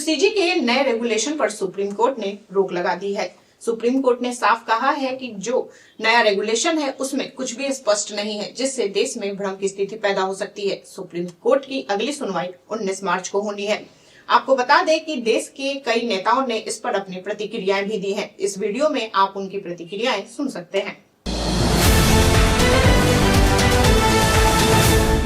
UGC के नए regulation पर सुप्रीम कोर्ट ने रोक लगा दी है। सुप्रीम कोर्ट ने साफ कहा है कि जो नया रेगुलेशन है उसमें कुछ भी स्पष्ट नहीं है, जिससे देश में भ्रम की स्थिति पैदा हो सकती है। सुप्रीम कोर्ट की अगली सुनवाई 19 मार्च को होनी है। आपको बता दें कि देश के कई नेताओं ने इस पर अपनी प्रतिक्रियाएं भी दी हैं। इस वीडियो में आप उनकी प्रतिक्रियाएं सुन सकते हैं।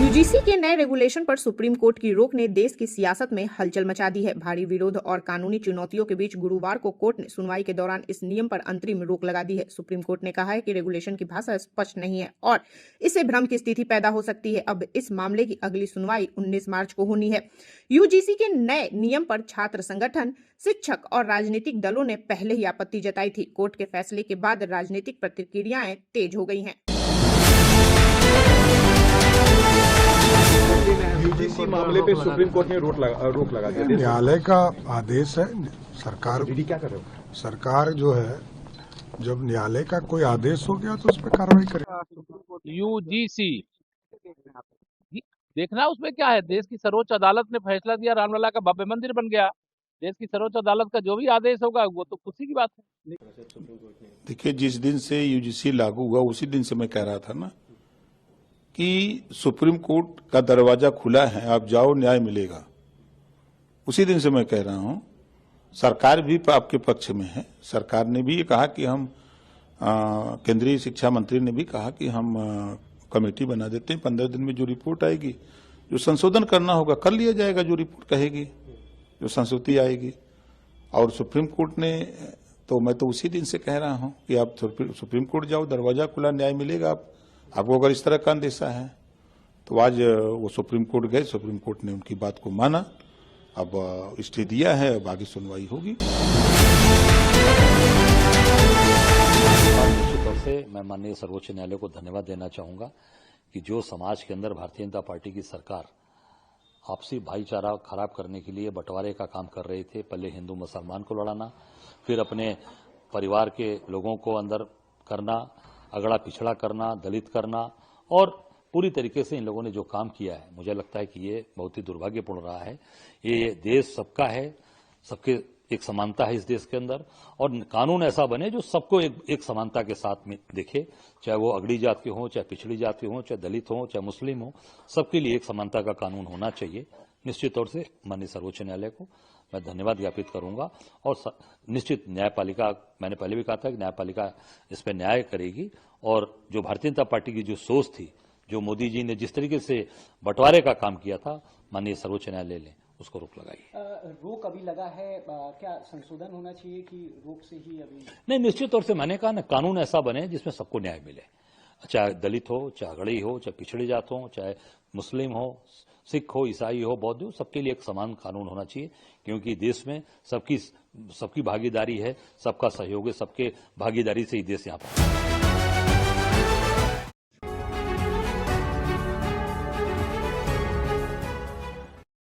यूजीसी के नए रेगुलेशन पर सुप्रीम कोर्ट की रोक ने देश की सियासत में हलचल मचा दी है। भारी विरोध और कानूनी चुनौतियों के बीच गुरुवार को कोर्ट ने सुनवाई के दौरान इस नियम पर अंतरिम रोक लगा दी है। सुप्रीम कोर्ट ने कहा है कि रेगुलेशन की भाषा स्पष्ट नहीं है और इससे भ्रम की स्थिति पैदा हो सकती है। अब इस मामले की अगली सुनवाई 19 मार्च को होनी है। यूजीसी के नए नियम पर छात्र संगठन, शिक्षक और राजनीतिक दलों ने पहले ही आपत्ति जताई थी। कोर्ट के फैसले के बाद राजनीतिक प्रतिक्रियाएं तेज हो गई हैं। यूजीसी मामले पे सुप्रीम कोर्ट ने रोक लगा दिया। न्यायालय का आदेश है। सरकार क्या कर रहे हो? सरकार जो है, जब न्यायालय का कोई आदेश हो गया तो उस पर कार्रवाई करेगी। यूजीसी देखना उसमें क्या है। देश की सर्वोच्च अदालत ने फैसला दिया, रामलला का भव्य मंदिर बन गया। देश की सर्वोच्च अदालत का जो भी आदेश होगा वो तो खुशी की बात है। देखिए, जिस दिन से यूजीसी लागू हुआ उसी दिन से मैं कह रहा था ना कि सुप्रीम कोर्ट का दरवाजा खुला है, आप जाओ, न्याय मिलेगा। उसी दिन से मैं कह रहा हूं, सरकार भी आपके पक्ष में है। सरकार ने भी ये कहा कि हम केंद्रीय शिक्षा मंत्री ने भी कहा कि हम कमेटी बना देते हैं। 15 दिन में जो रिपोर्ट आएगी, जो संशोधन करना होगा कर लिया जाएगा, जो रिपोर्ट कहेगी, जो संस्तुति आएगी। और सुप्रीम कोर्ट ने तो मैं तो उसी दिन से कह रहा हूं कि आप सुप्रीम कोर्ट जाओ, दरवाजा खुला, न्याय मिलेगा। आपको अगर इस तरह का अंदेशा है तो आज वो सुप्रीम कोर्ट गए, सुप्रीम कोर्ट ने उनकी बात को माना, अब स्टे दिया है, अब आगे सुनवाई होगी। निश्चित तौर से मैं माननीय सर्वोच्च न्यायालय को धन्यवाद देना चाहूंगा कि जो समाज के अंदर भारतीय जनता पार्टी की सरकार आपसी भाईचारा खराब करने के लिए बंटवारे का काम कर रहे थे। पहले हिंदू मुसलमान को लड़ाना, फिर अपने परिवार के लोगों को अंदर करना, अगड़ा पिछड़ा करना, दलित करना, और पूरी तरीके से इन लोगों ने जो काम किया है, मुझे लगता है कि ये बहुत ही दुर्भाग्यपूर्ण रहा है। ये देश सबका है, सबके एक समानता है इस देश के अंदर, और कानून ऐसा बने जो सबको एक समानता के साथ में देखे, चाहे वो अगड़ी जात के हों, चाहे पिछड़ी जात के हों, चाहे दलित हों, चाहे मुस्लिम हों, सबके लिए एक समानता का कानून होना चाहिए। निश्चित तौर से माननीय सर्वोच्च न्यायालय को मैं धन्यवाद ज्ञापित करूंगा। और निश्चित न्यायपालिका, मैंने पहले भी कहा था कि न्यायपालिका इस पर न्याय करेगी, और जो भारतीय जनता पार्टी की जो सोच थी, जो मोदी जी ने जिस तरीके से बंटवारे का काम किया था, माननीय सर्वोच्च न्यायालय ने उसको रोक लगाई। रोक अभी लगा है, क्या संशोधन होना चाहिए कि रोक से ही अभी? नहीं, निश्चित तौर से मैंने कहा ना, कानून ऐसा बने जिसमें सबको न्याय मिले, चाहे दलित हो, चाहे अगड़ी हो, चाहे पिछड़ी जात हो, चाहे मुस्लिम हो, सिख हो, ईसाई हो, बौद्ध हो, सबके लिए एक समान कानून होना चाहिए। क्योंकि देश में सबकी भागीदारी है, सबका सहयोग है, सबके भागीदारी से ही देश यहाँ पर